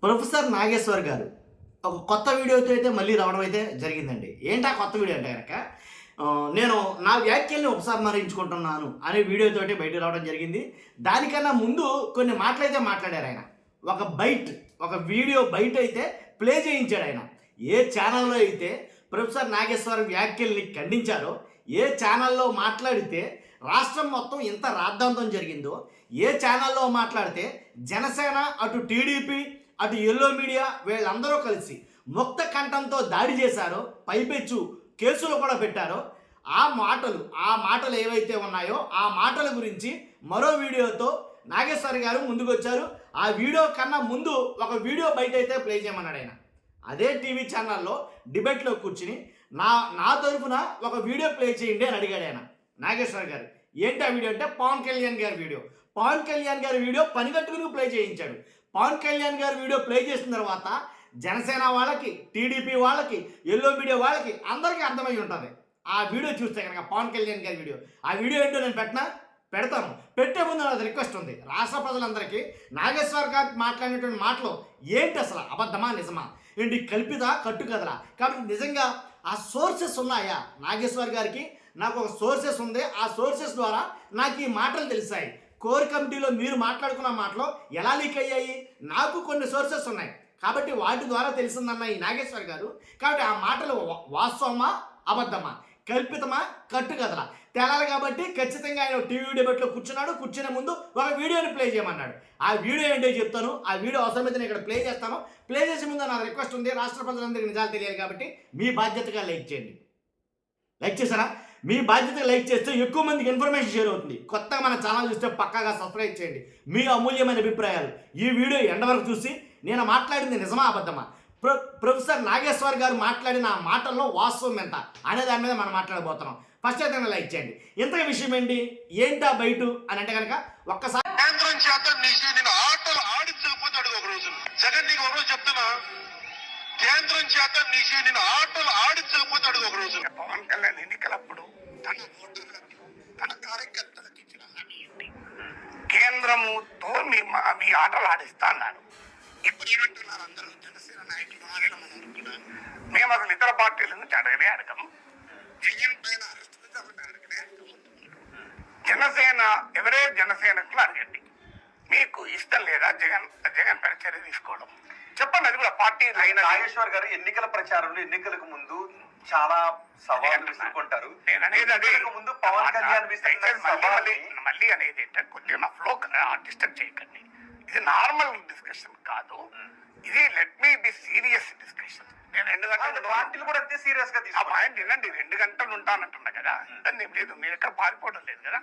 Professor Nageshwar గారు ఒక కొత్త వీడియోతో అయితే మళ్ళీ రావడం అయితే జరిగిందండి. ఏంటా కొత్త వీడియో అంటే గనక నేను నా వ్యాఖ్యల్ని ఉపసంహరించుకుంటున్నాను అనే వీడియోతోటి బయటకు రావడం జరిగింది. దానికన్నా ముందు కొన్ని మాటలైతే మాట్లాడారు ఆయన. ఒక వీడియో బయట అయితే ప్లే చేయించాడు ఆయన. ఏ ఛానల్లో అయితే ప్రొఫెసర్ నాగేశ్వర్ వ్యాఖ్యల్ని ఖండించారో, ఏ ఛానల్లో మాట్లాడితే రాష్ట్రం మొత్తం ఇంత రాద్ధాంతం జరిగిందో, ఏ ఛానల్లో మాట్లాడితే జనసేన, అటు టీడీపీ, అటు ఎల్లో మీడియా వీళ్ళందరూ కలిసి ముక్త కంఠంతో దాడి చేశారో, పైపెచ్చు కేసులు కూడా పెట్టారో, ఆ మాటలు ఏవైతే ఉన్నాయో ఆ మాటల గురించి మరో వీడియోతో నాగేశ్వర్ గారు ముందుకు వచ్చారు. ఆ వీడియో కన్నా ముందు ఒక వీడియో బయట అయితే ప్లే చేయమన్నాడు ఆయన. అదే టీవీ ఛానల్లో డిబేట్లో కూర్చుని నా తరఫున ఒక వీడియో ప్లే చేయండి అని అడిగాడు ఆయన నాగేశ్వర్ గారు. ఏంటి ఆ వీడియో అంటే పవన్ కళ్యాణ్ గారి వీడియో. పవన్ కళ్యాణ్ గారి వీడియో పనిగట్టుకుని ప్లే చేయించాడు. పవన్ కళ్యాణ్ గారి వీడియో ప్లే చేసిన తర్వాత జనసేన వాళ్ళకి, టీడీపీ వాళ్ళకి, ఎల్లో మీడియా వాళ్ళకి అందరికీ అర్థమై ఉంటుంది. ఆ వీడియో చూస్తే కనుక పవన్ కళ్యాణ్ గారి వీడియో, ఆ వీడియో ఏంటో నేను పెడతాను. పెట్టే ముందు నాది రిక్వెస్ట్ ఉంది. రాష్ట్ర ప్రజలందరికీ నాగేశ్వర్ గారు మాట్లాడినటువంటి మాటలు ఏంటి, అసలు అబద్ధమా నిజమా, ఏంటి కల్పిత కట్టు కదరా? కాబట్టి నిజంగా ఆ సోర్సెస్ ఉన్నాయా? నాగేశ్వర్ గారికి నాకు ఒక సోర్సెస్ ఉంది. ఆ సోర్సెస్ ద్వారా నాకు ఈ మాటలు తెలిసాయి. కోర్ కమిటీలో మీరు మాట్లాడుకున్న మాటలు ఎలా లీక్ అయ్యాయి? నాకు కొన్ని సోర్సెస్ ఉన్నాయి కాబట్టి వాటి ద్వారా తెలిసిందన్న ఈ నాగేశ్వర్ గారు. కాబట్టి ఆ మాటలు వాస్తవమా అబద్ధమా, కల్పితమా కట్టు కదలా తేలాలి. కాబట్టి ఖచ్చితంగా ఆయన టీవీ డిబేట్లో కూర్చునే ముందు ఒక వీడియోని ప్లే చేయమన్నాడు. ఆ వీడియో ఏంటో చెప్తాను. ఆ వీడియో అవసరమైతే నేను ఇక్కడ ప్లే చేస్తాను. ప్లే చేసే ముందు నాకు రిక్వెస్ట్ ఉంది, రాష్ట్ర ప్రజలందరికీ నిజాలు తెలియాలి కాబట్టి మీ బాధ్యతగా లైక్ చేయండి. లైక్ చేశారా? మీ బాధ్యతగా లైక్ చేస్తే ఎక్కువ మందికి ఇన్ఫర్మేషన్ షేర్ అవుతుంది. కొత్తగా మన ఛానల్ చూస్తే పక్కాగా సబ్స్క్రైబ్ చేయండి. మీ అమూల్యమైన అభిప్రాయాలు ఈ వీడియో ఎండ్ వరకు చూసి నేను మాట్లాడింది నిజమా అబద్ధమా, ప్రొఫెసర్ నాగేశ్వర్ గారు మాట్లాడిన ఆ మాటల్లో వాస్తవం ఎంత అనే దాని మీద మనం మాట్లాడబోతున్నాం. ఫస్ట్ అయితే లైక్ చేయండి. ఇంతగా విషయం ఏంటా బయట అని అంటే కనుక ఒక్కసారి కేంద్రం చేత నేను ఆటలు ఆడించకపోతాడు ఒక రోజు. జగన్ నీకు ఒక రోజు చెప్తున్నా, కేంద్రం చేత నేను ఆటలు ఆడించకపోతాడు ఒక రోజు. పవన్ కళ్యాణ్ ఎన్నికలప్పుడు తన ఓటర్లకి, తన కార్యకర్తలకు ఇచ్చిన హామీ ఏంటి? కేంద్రముతో మీ ఆటలు ఆడిస్తా అన్నాడు. ఇప్పుడు ఏమంటున్నారు అందరూ జనసేన నాయకులు ఆడడం మేము అసలు ఇతర పార్టీల నుంచి అడగనే అడగము. జగన్ పైన అరెస్ట్ అడగనే అడగము. జనసేన ఎవరే జనసేనకులు అడగండి. మీకు ఇష్టం లేదా జగన్ పైన చర్య తీసుకోవడం? చెప్పండి. అది కూడా పార్టీ అయిన నాగేశ్వర్ గారు ఎన్నికల ప్రచారంలో ఎన్నికలకు ముందు చాలా సవాళ్ళు విసుకుంటారు. ముందు పవన్ కళ్యాణ్ మళ్ళీ అనేది ఏంటంటే కొంచెం నా ఫ్లో డిస్టర్బ్ చేయకండి. ఇది నార్మల్ డిస్కషన్ కాదు. ఇది let me be serious discussion. నేను 2 గంటలు పార్టీలు కూడా అంతే సీరియస్ గా ఆ పాయింట్ వినండి. 2 గంటలు ఉంటానంటున్నా కదా, దాన్ని ఏం లేదు, మీరు ఎక్కడ పారిపోవడం లేదు కదా.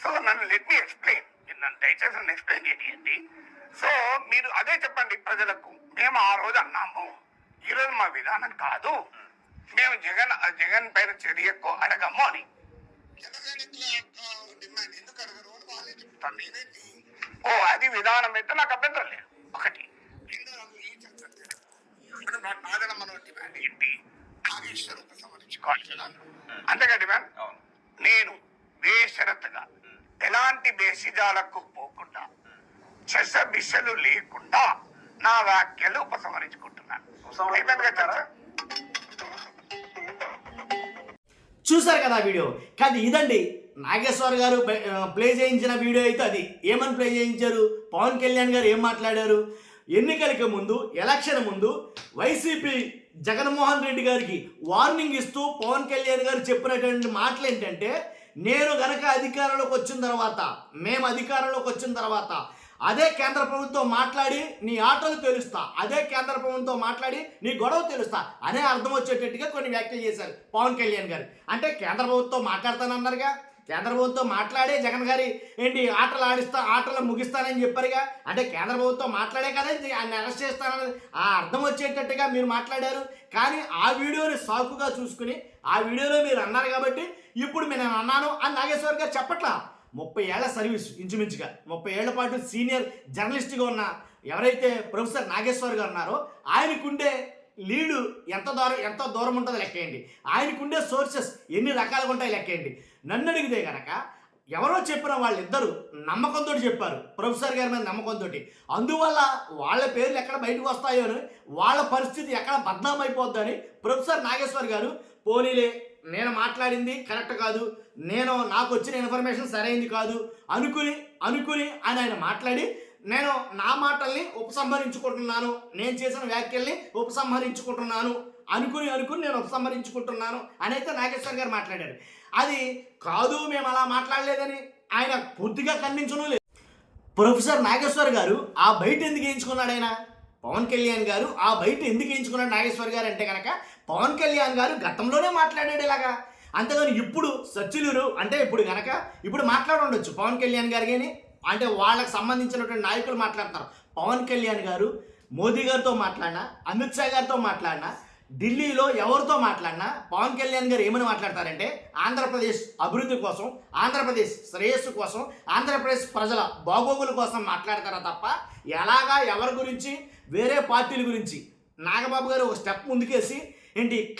సో నన్ను లెట్ మీ ఎక్స్ప్లెయిన్. నన్ను దయచేసి నన్ను ఎక్స్ప్లెయిన్ చేయండి. సో మీరు అదే చెప్పండి ప్రజలకు. మేము ఆ రోజు అన్నాము, ఈరోజు మా విధానం కాదు, మేము జగన్ పైన చర్యకు అడగము అని. అది విధానం అయితే నాకు అభ్యంతరం లేదు. ఒకటి అంతేగా డిమాండ్. నేను బేషరతుగా ఎలాంటి బేసిజాలకు పోకుండా, బిషలు లేకుండా నా వ్యాఖ్యలు ఉపసంహరించుకుంటున్నాను. చూసారు కదా వీడియో. కానీ ఇదండి నాగేశ్వర్ గారు ప్లే చేయించిన వీడియో అయితే అది. ఏమని ప్లే చేయించారు? పవన్ కళ్యాణ్ గారు ఏం మాట్లాడారు? ఎన్నికలకి ముందు, ఎలక్షన్ ముందు వైసీపీ జగన్మోహన్ రెడ్డి గారికి వార్నింగ్ ఇస్తూ పవన్ కళ్యాణ్ గారు చెప్పినటువంటి మాటలు ఏంటంటే, మేము అధికారంలోకి వచ్చిన తర్వాత అదే కేంద్ర ప్రభుత్వం మాట్లాడి నీ ఆటలు తెలుస్తా, అదే కేంద్ర ప్రభుత్వం మాట్లాడి నీ గొడవ తెలుస్తా అనే అర్థం వచ్చేటట్టుగా కొన్ని వ్యాఖ్యలు చేశారు పవన్ కళ్యాణ్ గారు. అంటే కేంద్ర ప్రభుత్వం మాట్లాడతానన్నారుగా, కేంద్ర ప్రభుత్వం మాట్లాడే జగన్ గారి ఆటలు ముగిస్తానని చెప్పారుగా. అంటే కేంద్ర ప్రభుత్వం మాట్లాడే కదా ఆయన అరెస్ట్ చేస్తానని ఆ అర్థం వచ్చేటట్టుగా మీరు మాట్లాడారు. కానీ ఆ వీడియోని సాకుగా చూసుకుని ఆ వీడియోలో మీరు అన్నారు కాబట్టి ఇప్పుడు నేను అన్నాను అని నాగేశ్వర్ గారు చెప్పట్లా. 30 ఏళ్ల సర్వీస్, ఇంచుమించుగా 30 ఏళ్ల పాటు సీనియర్ జర్నలిస్ట్గా ఉన్న ఎవరైతే ప్రొఫెసర్ నాగేశ్వర్ గారు ఉన్నారో ఆయనకుండే లీడు ఎంత దూరం ఉంటుందో లెక్కేయండి. ఆయనకుండే సోర్సెస్ ఎన్ని రకాలుగా ఉంటాయి లెక్కేయండి. నన్ను అడిగితే కనుక ఎవరో చెప్పిన వాళ్ళిద్దరూ నమ్మకంతో చెప్పారు, ప్రొఫెసర్ గారి మీద నమ్మకంతో. అందువల్ల వాళ్ళ పేర్లు ఎక్కడ బయటకు వస్తాయో అని, వాళ్ళ పరిస్థితి ఎక్కడ బద్నామైపోద్దని ప్రొఫెసర్ నాగేశ్వర్ గారు పోనీలే నేను మాట్లాడింది కరెక్ట్ కాదు, నాకు వచ్చిన ఇన్ఫర్మేషన్ సరైంది కాదు అనుకుని ఆయన మాట్లాడి, నేను నా మాటల్ని ఉపసంహరించుకుంటున్నాను, నేను చేసిన వ్యాఖ్యల్ని ఉపసంహరించుకుంటున్నాను అనుకుని నేను ఉపసంహరించుకుంటున్నాను అని అయితే నాగేశ్వర్ గారు మాట్లాడారు. అది కాదు, మేము అలా మాట్లాడలేదని ఆయన పూర్తిగా ఖండించడం లేదు. ప్రొఫెసర్ నాగేశ్వర్ గారు ఆ బయట ఎందుకు వేయించుకున్నాడు? ఆయన పవన్ కళ్యాణ్ గారు ఆ బయట ఎందుకు వేయించుకున్నాడు నాగేశ్వర్ గారు అంటే కనుక, పవన్ కళ్యాణ్ గారు గతంలోనే మాట్లాడాడు ఇలాగా. అంతేగాని ఇప్పుడు సచ్చిలురు అంటే ఇప్పుడు మాట్లాడుండొచ్చు పవన్ కళ్యాణ్ గారు, కానీ అంటే వాళ్ళకి సంబంధించినటువంటి నాయకులు మాట్లాడతారు. పవన్ కళ్యాణ్ గారు మోదీ గారితో మాట్లాడినా, అమిత్ షా గారితో మాట్లాడినా, ఢిల్లీలో ఎవరితో మాట్లాడినా పవన్ కళ్యాణ్ గారు ఏమని మాట్లాడతారంటే, ఆంధ్రప్రదేశ్ అభివృద్ధి కోసం, ఆంధ్రప్రదేశ్ శ్రేయస్సు కోసం, ఆంధ్రప్రదేశ్ ప్రజల బాగోగుల కోసం మాట్లాడతారా తప్ప ఎలాగా ఎవరి గురించి, వేరే పార్టీల గురించి. నాగబాబు గారు ఒక స్టెప్ ముందుకేసి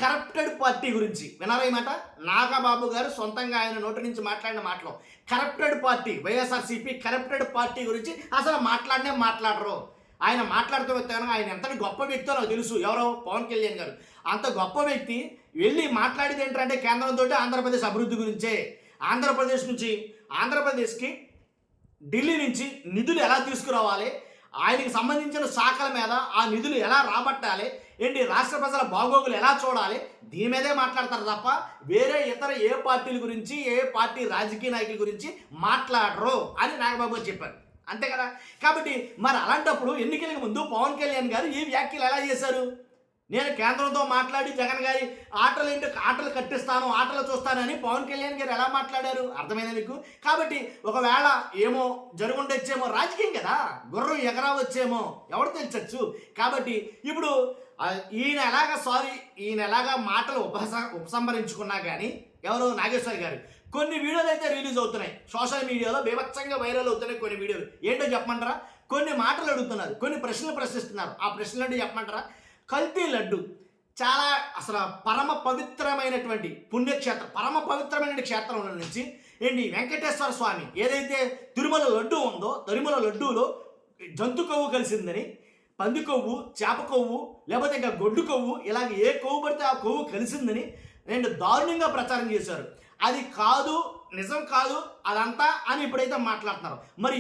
కరప్టెడ్ పార్టీ గురించి వినారా ఈ మాట? నాగబాబు గారు సొంతంగా ఆయన నోటి నుంచి మాట్లాడిన మాటలో corrupted party, YSRCP corrupted party గురించి అసలు మాట్లాడరు. ఆయన మాట్లాడుతూ వచ్చాను. ఆయన ఎంతటి గొప్ప వ్యక్తో నాకు తెలుసు. ఎవరో పవన్ కళ్యాణ్ గారు అంత గొప్ప వ్యక్తి వెళ్ళి మాట్లాడేది ఏంటంటే కేంద్రంతో ఆంధ్రప్రదేశ్ అభివృద్ధి గురించే. ఆంధ్రప్రదేశ్కి ఢిల్లీ నుంచి నిధులు ఎలా తీసుకురావాలి, ఆయనకి సంబంధించిన శాఖల మీద ఆ నిధులు ఎలా రాబట్టాలి, రాష్ట్ర ప్రజల బాగోగులు ఎలా చూడాలి, దీని మీదే మాట్లాడతారు తప్ప వేరే ఇతర ఏ పార్టీల గురించి, ఏ పార్టీ రాజకీయ నాయకుల గురించి మాట్లాడరు అని నాగబాబు గారు చెప్పారు. అంతే కదా? కాబట్టి మరి అలాంటప్పుడు ఎన్నికలకు ముందు పవన్ కళ్యాణ్ గారు ఈ వ్యాఖ్యలు ఎలా చేశారు? నేను కేంద్రంతో మాట్లాడి జగన్ గారి ఆటలు కట్టిస్తాను, ఆటలు చూస్తానని పవన్ కళ్యాణ్ గారు ఎలా మాట్లాడారు? అర్థమైందా మీకు? కాబట్టి ఒకవేళ ఏమో జరుగుండొచ్చేమో, రాజకీయం కదా, గుర్రం ఎగరావచ్చేమో, ఎవరు తెలుసచ్చు. కాబట్టి ఇప్పుడు ఈయన ఎలాగా మాటలు ఉపసంహరించుకున్నా కానీ ఎవరు నాగేశ్వర్ గారు కొన్ని వీడియోలు అయితే రిలీజ్ అవుతున్నాయి, సోషల్ మీడియాలో బీభత్సంగా వైరల్ అవుతున్నాయి కొన్ని వీడియోలు. ఏంటో చెప్పమంటారా? కొన్ని మాటలు అడుగుతున్నారు, కొన్ని ప్రశ్నలు ప్రశ్నిస్తున్నారు. ఆ ప్రశ్నలు అంటే చెప్పమంటారా? కల్తీ లడ్డు చాలా అసలు పరమ పవిత్రమైనటువంటి పుణ్యక్షేత్రం, పరమ పవిత్రమైన క్షేత్రం నుంచి వెంకటేశ్వర స్వామి ఏదైతే తిరుమల లడ్డు ఉందో, తిరుమల లడ్డూలో జంతు కొవ్వు కలిసిందని, పంది కొవ్వు, చేప కొవ్వు, లేకపోతే ఇంకా గొడ్డు కొవ్వు, ఇలాగ ఏ కొవ్వు పడితే ఆ కొవ్వు కలిసిందని దారుణంగా ప్రచారం చేశారు. అది కాదు, నిజం కాదు అదంతా అని ఇప్పుడైతే మాట్లాడుతున్నారు. మరి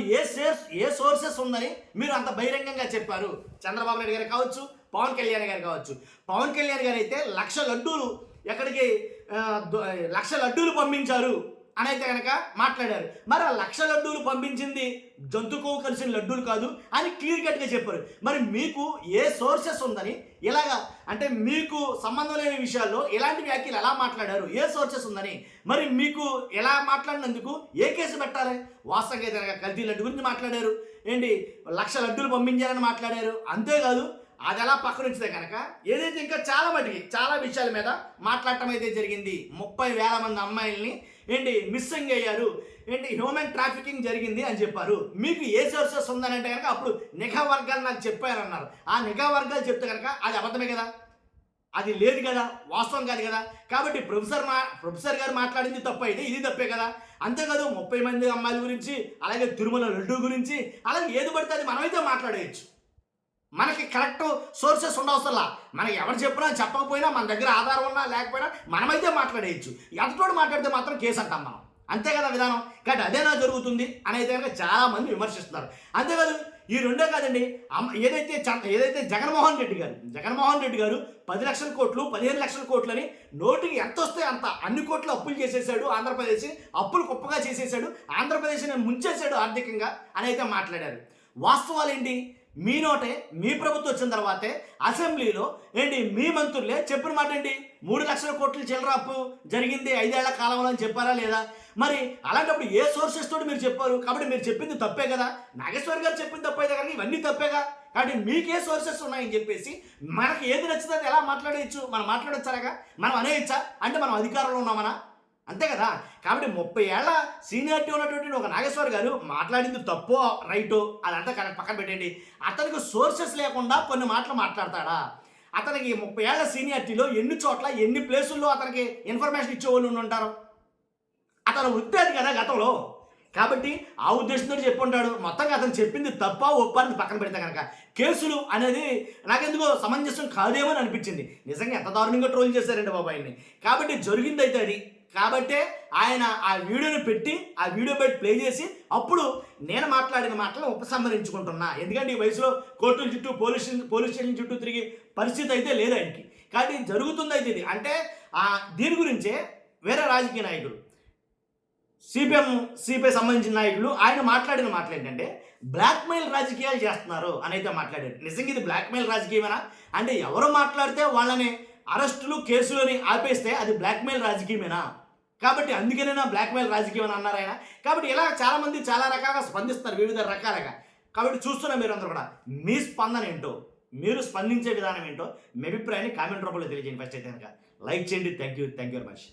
ఏ సోర్సెస్ ఉందని మీరు అంత బహిరంగంగా చెప్పారు? చంద్రబాబు నాయుడు గారు కావచ్చు, పవన్ కళ్యాణ్ గారు కావచ్చు. పవన్ కళ్యాణ్ గారు అయితే 1,00,000 లడ్డూలు ఎక్కడికి 1,00,000 లడ్డూలు పంపించారు అని అయితే కనుక మాట్లాడారు. మరి ఆ 1,00,000 లడ్డూలు పంపించింది జంతు కొవ్వు కలిసిన లడ్డూలు కాదు అని క్లియర్ కట్గా చెప్పారు. మరి మీకు ఏ సోర్సెస్ ఉందని ఇలాగా, అంటే మీకు సంబంధం లేని విషయాల్లో ఇలాంటి వ్యాఖ్యలు ఎలా మాట్లాడారు? ఏ సోర్సెస్ ఉందని మరి మీకు ఎలా మాట్లాడినందుకు ఏ కేసు పెట్టాలి? వాస్తవంగా అయితే కల్తీ లడ్డు గురించి మాట్లాడారు, 1,00,000 లడ్డూలు పంపించారని మాట్లాడారు. అంతేకాదు అది ఎలా పక్కన ఉంచితే కనుక ఏదైతే ఇంకా చాలా విషయాల మీద మాట్లాడటం అయితే జరిగింది. 30,000 మంది అమ్మాయిల్ని మిస్సింగ్ అయ్యారు, హ్యూమన్ ట్రాఫికింగ్ జరిగింది అని చెప్పారు. మీకు ఏ సోర్సెస్ ఉందని అంటే కనుక అప్పుడు నిఘా వర్గాలు నాకు చెప్పారన్నారు. ఆ నిఘా వర్గాలు చెప్తే కనుక అది అబద్ధమే కదా, అది లేదు కదా, వాస్తవం కాదు కదా. కాబట్టి ప్రొఫెసర్ గారు మాట్లాడింది తప్పు అయితే ఇది తప్పే కదా. అంతేకాదు 30 మంది అమ్మాయిల గురించి, అలాగే తిరుమల లడ్డు గురించి, అలాగే ఏది పడితే అది మనమైతే మాట్లాడేయచ్చు. మనకి కరెక్ట్ సోర్సెస్ ఉండవసలా. మనకి ఎవరు చెప్పినా చెప్పకపోయినా మన దగ్గర ఆధారం ఉన్నా లేకపోయినా మనమైతే మాట్లాడేయచ్చు. ఎంతటోడు మాట్లాడితే మాత్రం కేసు అంటాం మనం. అంతే కదా విధానం. కాబట్టి అదేనా జరుగుతుంది అని అయితే కనుక చాలామంది విమర్శిస్తున్నారు. అంతేకాదు ఈ రెండే కాదండి, ఏదైతే జగన్మోహన్ రెడ్డి గారు 10 లక్షల కోట్లు 15 లక్షల కోట్లు అని నోటికి ఎంత వస్తే అంత అన్ని కోట్లు అప్పులు చేసేసాడు, ఆంధ్రప్రదేశ్ అప్పులు కుప్పగా చేసేసాడు, ఆంధ్రప్రదేశ్ని ముంచేసాడు ఆర్థికంగా అని అయితే మాట్లాడారు. వాస్తవాలు ఏంటి? మీ నోటే, మీ ప్రభుత్వం వచ్చిన తర్వాతే అసెంబ్లీలో మీ మంత్రులే చెప్పిన మాట 3 లక్షల కోట్లు చిల్లర అప్పు జరిగింది 5 ఏళ్ల కాలంలో అని చెప్పారా లేదా? మరి అలాంటప్పుడు ఏ సోర్సెస్ తోటి మీరు చెప్పారు? కాబట్టి మీరు చెప్పింది తప్పే కదా. నాగేశ్వర్ గారు చెప్పింది తప్పైతే కనుక ఇవన్నీ తప్పేగా. కాబట్టి మీకే సోర్సెస్ ఉన్నాయని చెప్పేసి మనకి ఏది నచ్చితే ఎలా మాట్లాడేయచ్చు? మనం మాట్లాడొచ్చారాగా, మనం అనేయచ్చా? అంటే మనం అధికారంలో ఉన్నామనా? అంతే కదా. కాబట్టి 30 ఏళ్ల సీనియారిటీ ఉన్నటువంటి ఒక నాగేశ్వర్ గారు మాట్లాడింది తప్పో రైటో అదంతా పక్కన పెట్టండి. అతనికి సోర్సెస్ లేకుండా కొన్ని మాటలు మాట్లాడతాడా? అతనికి 30 ఏళ్ల సీనియారిటీలో ఎన్ని చోట్ల ఎన్ని ప్లేసుల్లో అతనికి ఇన్ఫర్మేషన్ ఇచ్చేవాళ్ళు ఉంటారు? అతను వృత్తి అది కదా. గతంలో కాబట్టి ఆ ఉద్దేశంతో చెప్పుంటాడు. మొత్తంగా అతను చెప్పింది తప్ప ఒప్ప అని పక్కన పెడితే కనుక కేసులు అనేది నాకెందుకో సమంజసం కాదేమో అని అనిపించింది. నిజంగా ఎంత దారుణంగా ట్రోల్ చేశారండి బాబు ఆయన్ని. కాబట్టి జరిగిందైతే అది. కాబట్టే ఆయన ఆ వీడియోని పెట్టి ఆ వీడియో బయట ప్లే చేసి అప్పుడు నేను మాట్లాడిన మాటలను ఉపసంహరించుకుంటున్నా. ఎందుకంటే ఈ వయసులో కోర్టుల చుట్టూ పోలీస్ స్టేషన్ చుట్టూ తిరిగి పరిస్థితి అయితే లేదు ఆయనకి. కాబట్టి జరుగుతుంది అయితే ఇది. అంటే దీని గురించే వేరే రాజకీయ నాయకులు సిపిఐ సంబంధించిన నాయకులు ఆయన మాట్లాడిన మాటలు ఏంటంటే బ్లాక్మెయిల్ రాజకీయాలు చేస్తున్నారు అని అయితే మాట్లాడారు. నిజంగా ఇది బ్లాక్మెయిల్ రాజకీయమేనా? అంటే ఎవరు మాట్లాడితే వాళ్ళని అరెస్టులు కేసులని ఆపేస్తే అది బ్లాక్మెయిల్ రాజకీయమేనా? కాబట్టి అందుకనేనా బ్లాక్మెయిల్ రాజకీయం అని అన్నారు ఆయన. కాబట్టి ఇలా చాలామంది చాలా రకాలుగా స్పందిస్తున్నారు, వివిధ రకాలుగా. కాబట్టి చూస్తున్న మీరందరూ కూడా మీ స్పందన ఏంటో, మీరు స్పందించే విధానం ఏంటో మీ అభిప్రాయాన్ని కామెంట్ రూపంలో తెలియజేయండి. ఫస్ట్ అయితే కనుక లైక్ చేయండి. Thank you very much.